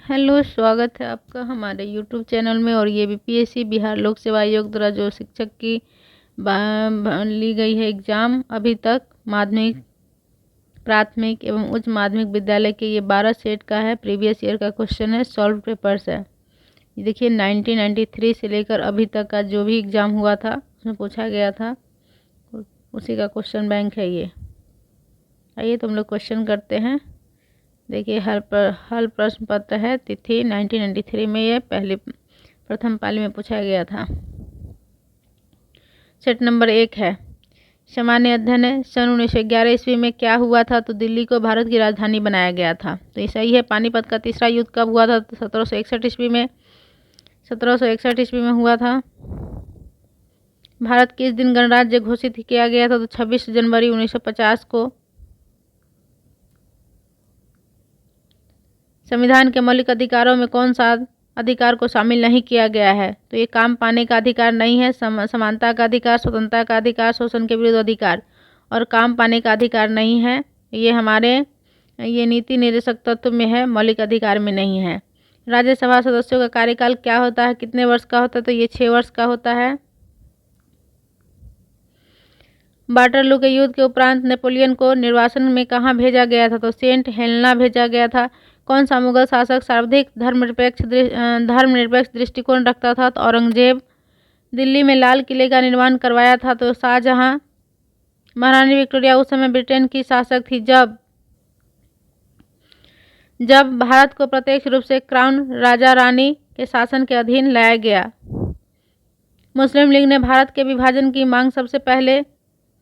Hello, स्वागत है आपका हमारे यूट्यूब चैनल में। और ये बीपीएससी बिहार लोक सेवा आयोग द्वारा जो शिक्षक की ली गई है एग्ज़ाम, अभी तक माध्यमिक, प्राथमिक एवं उच्च माध्यमिक विद्यालय के ये 12 सेट का है। प्रीवियस ईयर का क्वेश्चन है, सॉल्व पेपर्स है। ये देखिए 1993 से लेकर अभी तक का जो भी एग्ज़ाम हुआ था उसमें पूछा गया था, उसी का क्वेश्चन बैंक है ये। आइए तो हम लोग क्वेश्चन करते हैं। देखिए हल प्रश्न पत्र है, तिथि 1993 में ये प्रथम पाली में पूछा गया था। सेट नंबर 1 है, सामान्य अध्ययन है। सन 1911 ईस्वी में क्या हुआ था? तो दिल्ली को भारत की राजधानी बनाया गया था, तो ये सही है। पानीपत का तीसरा युद्ध कब हुआ था? तो 1761 ईस्वी में। 1761 ईस्वी में हुआ था। भारत किस दिन गणराज्य घोषित किया गया था? तो 26 जनवरी 1950 को। संविधान के मौलिक अधिकारों में कौन सा अधिकार को शामिल नहीं किया गया है? तो ये काम पाने का अधिकार नहीं है, समानता का अधिकार, स्वतंत्रता का अधिकार, शोषण के विरुद्ध अधिकार और काम पाने का अधिकार नहीं है। ये नीति निर्देशक तत्व में है, मौलिक अधिकार में नहीं है। राज्यसभा सदस्यों का कार्यकाल क्या होता है? कितने वर्ष का होता है? तो ये 6 वर्ष का होता है। वाटरलू के युद्ध के उपरांत नेपोलियन को निर्वासन में कहाँ भेजा गया था? तो सेंट हेलेना भेजा गया था। कौन सा मुगल शासक सर्वाधिक धर्मनिरपेक्ष दृष्टिकोण रखता था? तो औरंगजेब। दिल्ली में लाल किले का निर्माण करवाया था? तो शाहजहां। महारानी विक्टोरिया उस समय ब्रिटेन की शासक थी जब भारत को प्रत्यक्ष रूप से क्राउन राजा रानी के शासन के अधीन लाया गया। मुस्लिम लीग ने भारत के विभाजन की मांग सबसे पहले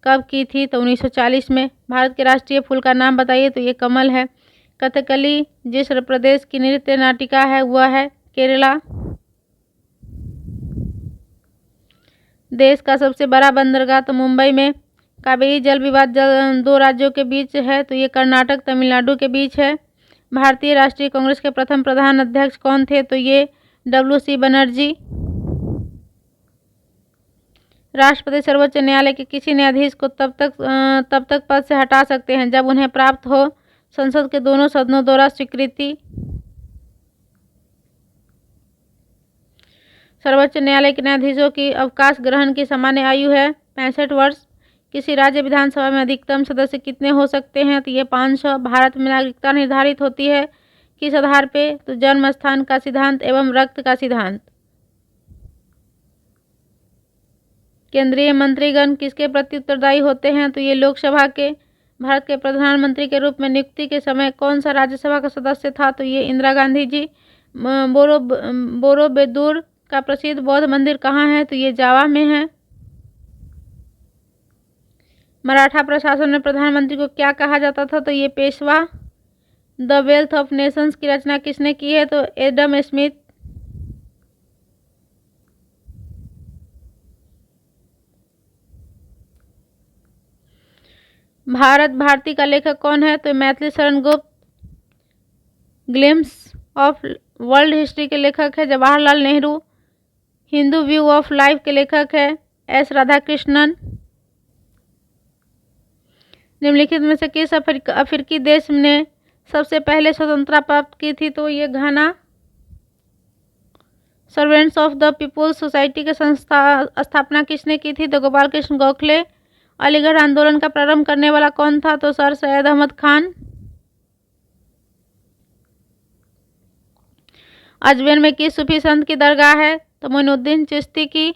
कब की थी? तो 1940 में। भारत के राष्ट्रीय फूल का नाम बताइए? तो ये कमल है। कथकली जिस प्रदेश की नृत्य नाटिका है वह है केरला। देश का सबसे बड़ा बंदरगाह तो मुंबई में। कावेरी जल विवाद दो राज्यों के बीच है? तो ये कर्नाटक तमिलनाडु के बीच है। भारतीय राष्ट्रीय कांग्रेस के प्रथम प्रधान अध्यक्ष कौन थे? तो ये WC बनर्जी। राष्ट्रपति सर्वोच्च न्यायालय के किसी न्यायाधीश को तब तक पद से हटा सकते हैं जब उन्हें प्राप्त हो संसद के दोनों सदनों द्वारा स्वीकृति। सर्वोच्च न्यायालय के न्यायाधीशों की अवकाश ग्रहण की सामान्य आयु है 65 वर्ष। किसी राज्य विधानसभा में अधिकतम सदस्य कितने हो सकते हैं? तो ये 500। भारत में नागरिकता निर्धारित होती है किस आधार पे? तो जन्म स्थान का सिद्धांत एवं रक्त का सिद्धांत। केंद्रीय मंत्रीगण किसके प्रति उत्तरदायी होते हैं? तो ये लोकसभा के। भारत के प्रधानमंत्री के रूप में नियुक्ति के समय कौन सा राज्यसभा का सदस्य था? तो ये इंदिरा गांधी जी। बोरोबुदुर का प्रसिद्ध बौद्ध मंदिर कहाँ है? तो ये जावा में है। मराठा प्रशासन में प्रधानमंत्री को क्या कहा जाता था? तो ये Peshwa. The wealth of Nations की रचना किसने की है? तो एडम स्मिथ। भारत भारती का लेखक कौन है? तो Maithili Sharan Gupt. Glimpse of world history के लेखक है Jawaharlal Nehru. Hindu view of life के लेखक है S राधाकृष्णन। निम्नलिखित में से किस अफ्रीकी देश ने सबसे पहले स्वतंत्रता प्राप्त की थी? तो ये घाना। Servants of the people's society की स्थापना किसने की थी? तो गोपाल कृष्ण गोखले। अलीगढ़ आंदोलन का प्रारंभ करने वाला कौन था? तो सर सैयद अहमद खान। अजमेर में किस सूफी संत की दरगाह है? तो मोइनुद्दीन चिश्ती की।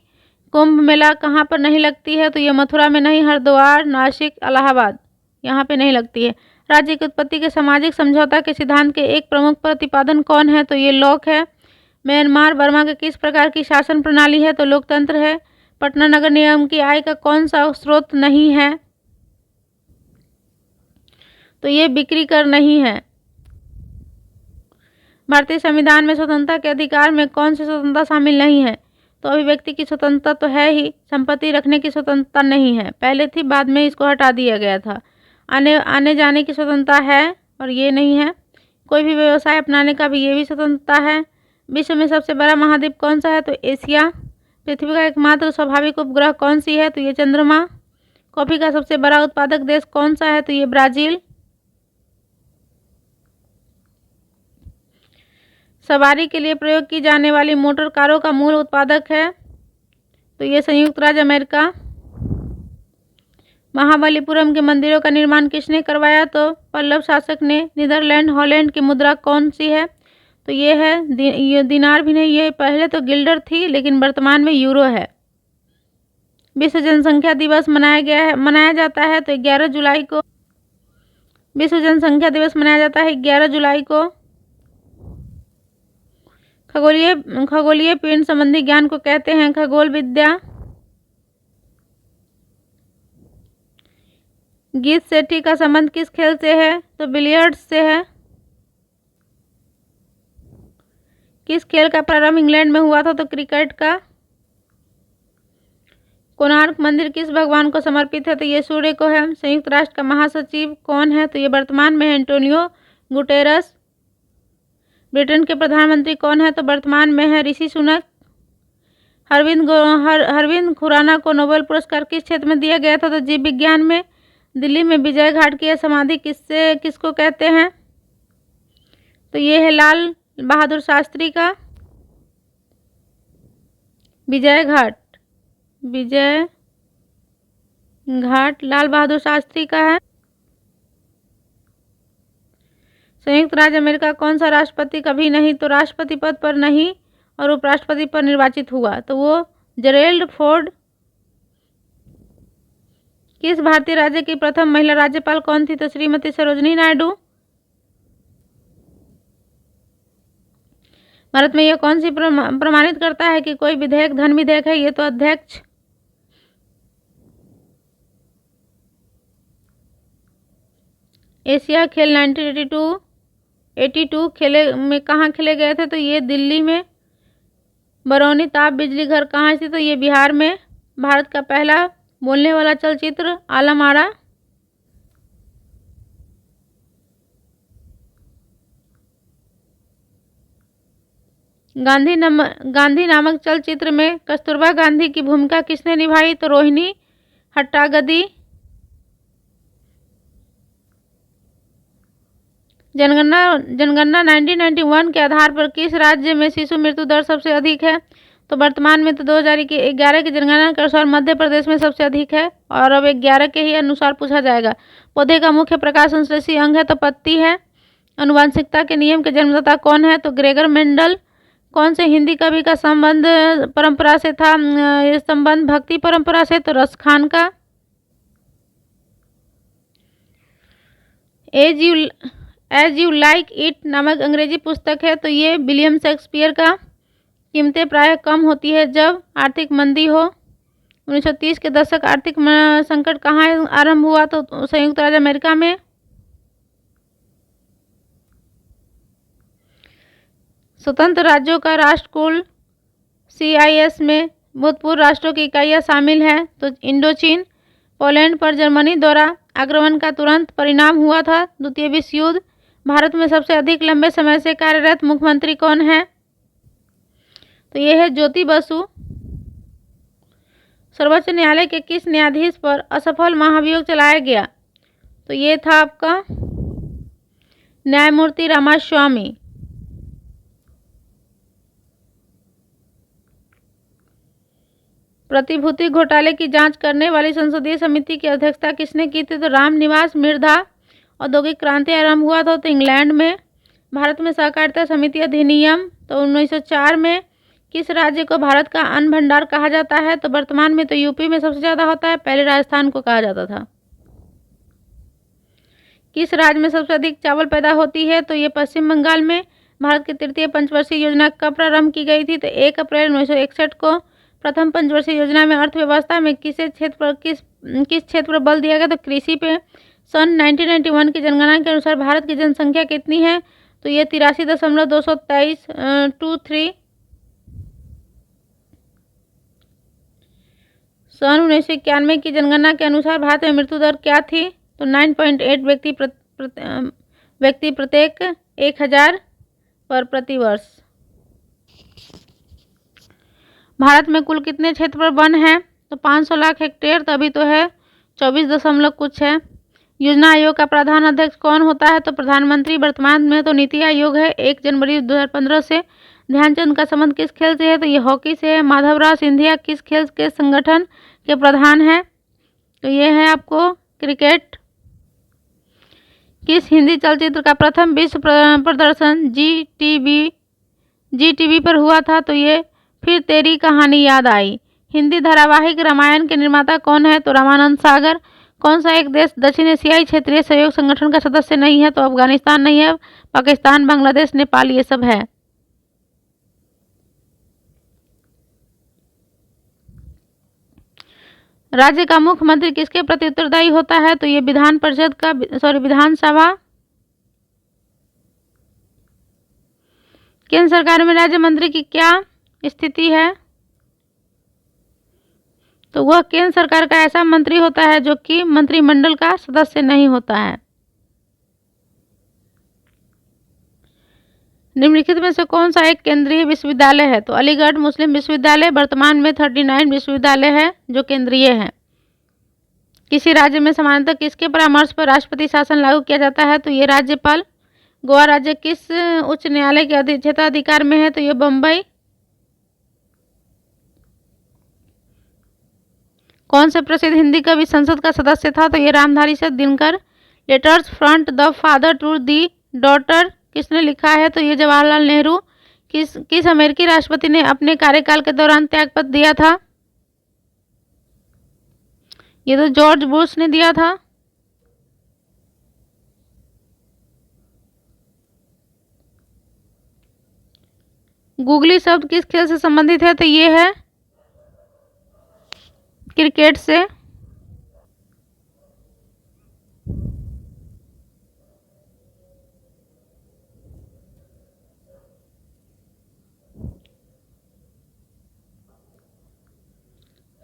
कुंभ मेला कहाँ पर नहीं लगती है? तो ये मथुरा में नहीं, हरिद्वार, नासिक, इलाहाबाद, यहाँ पे नहीं लगती है। राज्य की उत्पत्ति के सामाजिक समझौता के सिद्धांत के एक प्रमुख प्रतिपादन कौन है? तो ये लॉक है। म्यांमार बर्मा के किस प्रकार की शासन प्रणाली है? तो लोकतंत्र है। पटना नगर निगम की आय का कौन सा स्रोत नहीं है? तो ये बिक्री कर नहीं है। भारतीय संविधान में स्वतंत्रता के अधिकार में कौन सी स्वतंत्रता शामिल नहीं है? तो अभिव्यक्ति की स्वतंत्रता तो है ही, संपत्ति रखने की स्वतंत्रता नहीं है। पहले थी, बाद में इसको हटा दिया गया था। आने जाने की स्वतंत्रता है और ये नहीं है। कोई भी व्यवसाय अपनाने का भी ये भी स्वतंत्रता है। विश्व में सबसे बड़ा महाद्वीप कौन सा है? तो एशिया। पृथ्वी का एकमात्र स्वाभाविक उपग्रह कौन सी है? तो ये चंद्रमा। कॉफी का सबसे बड़ा उत्पादक देश कौन सा है? तो ये ब्राजील। सवारी के लिए प्रयोग की जाने वाली मोटर कारों का मूल उत्पादक है? तो ये संयुक्त राज्य अमेरिका। महाबलीपुरम के मंदिरों का निर्माण किसने करवाया? तो पल्लव शासक ने। नीदरलैंड हॉलैंड की मुद्रा कौन सी है? तो ये है ये दिनार भी नहीं, ये पहले तो गिल्डर थी लेकिन वर्तमान में यूरो है। विश्व जनसंख्या दिवस मनाया जाता है तो 11 जुलाई को। विश्व जनसंख्या दिवस मनाया जाता है 11 जुलाई को। खगोलीय पिंड संबंधी ज्ञान को कहते हैं खगोल विद्या। गीत सेठी का संबंध किस खेल से है? तो बिलियर्ड्स से है। किस खेल का प्रारंभ इंग्लैंड में हुआ था? तो क्रिकेट का। कोणार्क मंदिर किस भगवान को समर्पित है? तो ये सूर्य को है। संयुक्त राष्ट्र का महासचिव कौन है? तो ये वर्तमान में है एंटोनियो गुटेरस। ब्रिटेन के प्रधानमंत्री कौन है? तो वर्तमान में है ऋषि सुनक। अरविंद खुराना को नोबेल पुरस्कार किस क्षेत्र में दिया गया था? तो जीव विज्ञान में। दिल्ली में विजय घाट की समाधि किसको कहते हैं? तो ये है लाल बहादुर शास्त्री का। विजय घाट लाल बहादुर शास्त्री का है। संयुक्त राज्य अमेरिका कौन सा राष्ट्रपति कभी नहीं तो राष्ट्रपति पद पर नहीं और उपराष्ट्रपति पर निर्वाचित हुआ? तो वो जेरेल्ड फोर्ड। किस भारतीय राज्य की प्रथम महिला राज्यपाल कौन थी? तो श्रीमती सरोजिनी नायडू। भारत में यह कौन सी प्रमाणित करता है कि कोई विधेयक धन विधेयक है? ये तो अध्यक्ष। एशिया खेल 1982 खेले में कहाँ खेले गए थे? तो ये दिल्ली में। बरौनी ताप बिजली घर कहाँ स्थित? तो ये बिहार में। भारत का पहला बोलने वाला चलचित्र आलम आरा। गांधी नामक चलचित्र में कस्तूरबा गांधी की भूमिका किसने निभाई? तो रोहिणी हट्टागदी। जनगणना 1991 के आधार पर किस राज्य में शिशु मृत्यु दर सबसे अधिक है? तो वर्तमान में तो 2011 की जनगणना के अनुसार मध्य प्रदेश में सबसे अधिक है और अब 11 के ही अनुसार पूछा जाएगा। पौधे का मुख्य प्रकाश संश्लेषी अंग है तो पत्ती है। आनुवंशिकता के नियम के जन्मदाता कौन है? तो ग्रेगर मेंडल। कौन से हिंदी कवि का संबंध परंपरा से था? ये संबंध भक्ति परंपरा से। तो रस खान का। एज यू लाइक इट नामक अंग्रेजी पुस्तक है तो ये विलियम शेक्सपियर का। कीमतें प्रायः कम होती है जब आर्थिक मंदी हो। 1930 के दशक आर्थिक संकट कहाँ आरंभ हुआ? तो संयुक्त राज्य अमेरिका में। स्वतंत्र राज्यों का राष्ट्रकुल CIS में भूतपूर्व राष्ट्रों की इकाइयाँ शामिल हैं तो इंडोचीन। पोलैंड पर जर्मनी द्वारा आक्रमण का तुरंत परिणाम हुआ था द्वितीय विश्व युद्ध। भारत में सबसे अधिक लंबे समय से कार्यरत मुख्यमंत्री कौन है? तो ये है ज्योति बसु। सर्वोच्च न्यायालय के किस न्यायाधीश पर असफल महाभियोग चलाया गया? तो ये था आपका न्यायमूर्ति रामास्वामी। प्रतिभूति घोटाले की जांच करने वाली संसदीय समिति की अध्यक्षता किसने की थी? तो रामनिवास मिर्धा। औद्योगिक क्रांति आरंभ हुआ था तो इंग्लैंड में। भारत में सहकारिता समिति अधिनियम तो 1904 में। किस राज्य को भारत का अन्न भंडार कहा जाता है? तो वर्तमान में तो यूपी में सबसे ज़्यादा होता है, पहले राजस्थान को कहा जाता था। किस राज्य में सबसे अधिक चावल पैदा होती है? तो ये पश्चिम बंगाल में। भारत की तृतीय पंचवर्षीय योजना कब प्रारंभ की गई थी? तो 1 अप्रैल 1961 को। प्रथम पंचवर्षीय योजना में अर्थव्यवस्था में किस क्षेत्र पर बल दिया गया? तो कृषि पे। सन 1991 की जनगणना के अनुसार भारत की जनसंख्या कितनी है? तो ये 83.223 सन 1991 की जनगणना के अनुसार भारत में मृत्यु दर क्या थी? तो 9.8 व्यक्ति प्रत्येक 1000 पर प्रति वर्ष। भारत में कुल कितने क्षेत्र पर वन है? तो 500 लाख हेक्टेयर, तो अभी तो है 24 दशमलव कुछ है। योजना आयोग का प्रधान अध्यक्ष कौन होता है? तो प्रधानमंत्री। वर्तमान में तो नीति आयोग है। 1 जनवरी 2015 से। ध्यानचंद का संबंध किस खेल से है? तो ये हॉकी से है। माधवराव सिंधिया किस खेल के संगठन के प्रधान हैं? तो ये है आपको क्रिकेट। किस हिंदी चलचित्र का प्रथम विश्व प्रदर्शन जी टीवी पर हुआ था? तो ये फिर तेरी कहानी याद आई। हिंदी धारावाहिक रामायण के निर्माता कौन है? तो रामानंद सागर। कौन सा एक देश दक्षिण एशियाई क्षेत्रीय सहयोग संगठन का सदस्य नहीं है? तो अफगानिस्तान नहीं है, पाकिस्तान, बांग्लादेश, नेपाल ये सब है। राज्य का मुख्यमंत्री किसके प्रति उत्तरदायी होता है? तो ये विधानसभा। केंद्र सरकार में राज्य मंत्री की क्या स्थिति है? तो वह केंद्र सरकार का ऐसा मंत्री होता है जो कि मंत्रिमंडल का सदस्य नहीं होता है। निम्नलिखित में से कौन सा एक केंद्रीय विश्वविद्यालय है? तो अलीगढ़ मुस्लिम विश्वविद्यालय। वर्तमान में 39 विश्वविद्यालय है जो केंद्रीय है। किसी राज्य में सामान्यतः किसके परामर्श पर राष्ट्रपति शासन लागू किया जाता है? तो ये राज्यपाल। गोवा राज्य किस उच्च न्यायालय के क्षेत्राधिकार में है? तो ये बम्बई। कौन से प्रसिद्ध हिंदी कवि संसद का सदस्य था? तो ये Ramdhari Singh Dinkar. Letters from the father to the daughter किसने लिखा है? तो ये जवाहरलाल नेहरू। किस अमेरिकी राष्ट्रपति ने अपने कार्यकाल के दौरान त्यागपत्र दिया था? ये तो जॉर्ज बुश ने दिया था। गूगली शब्द किस खेल से संबंधित है? तो ये है क्रिकेट से।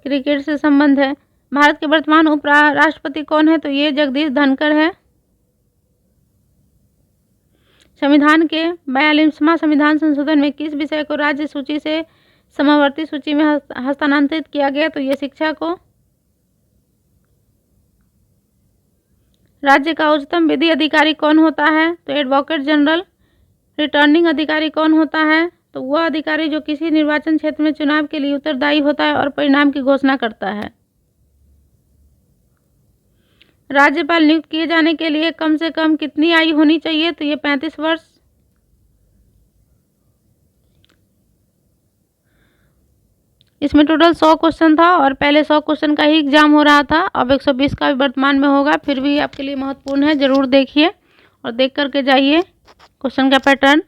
क्रिकेट से संबंध है। भारत के वर्तमान उपराष्ट्रपति कौन है? तो ये जगदीश धनखड़ है। संविधान के 42वां संविधान संशोधन में किस विषय को राज्य सूची से समवर्ती सूची में हस्तांतरित किया गया? तो ये शिक्षा को। राज्य का उच्चतम विधि अधिकारी कौन होता है? तो एडवोकेट जनरल। रिटर्निंग अधिकारी कौन होता है? तो वह अधिकारी जो किसी निर्वाचन क्षेत्र में चुनाव के लिए उत्तरदायी होता है और परिणाम की घोषणा करता है। राज्यपाल नियुक्त किए जाने के लिए कम से कम कितनी आयु होनी चाहिए? तो ये 35 वर्ष। इसमें टोटल 100 क्वेश्चन था और पहले 100 क्वेश्चन का ही एग्जाम हो रहा था। अब 120 का भी वर्तमान में होगा। फिर भी आपके लिए महत्वपूर्ण है, जरूर देखिए और देख करके जाइए क्वेश्चन का पैटर्न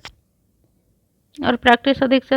और प्रैक्टिस अधिक से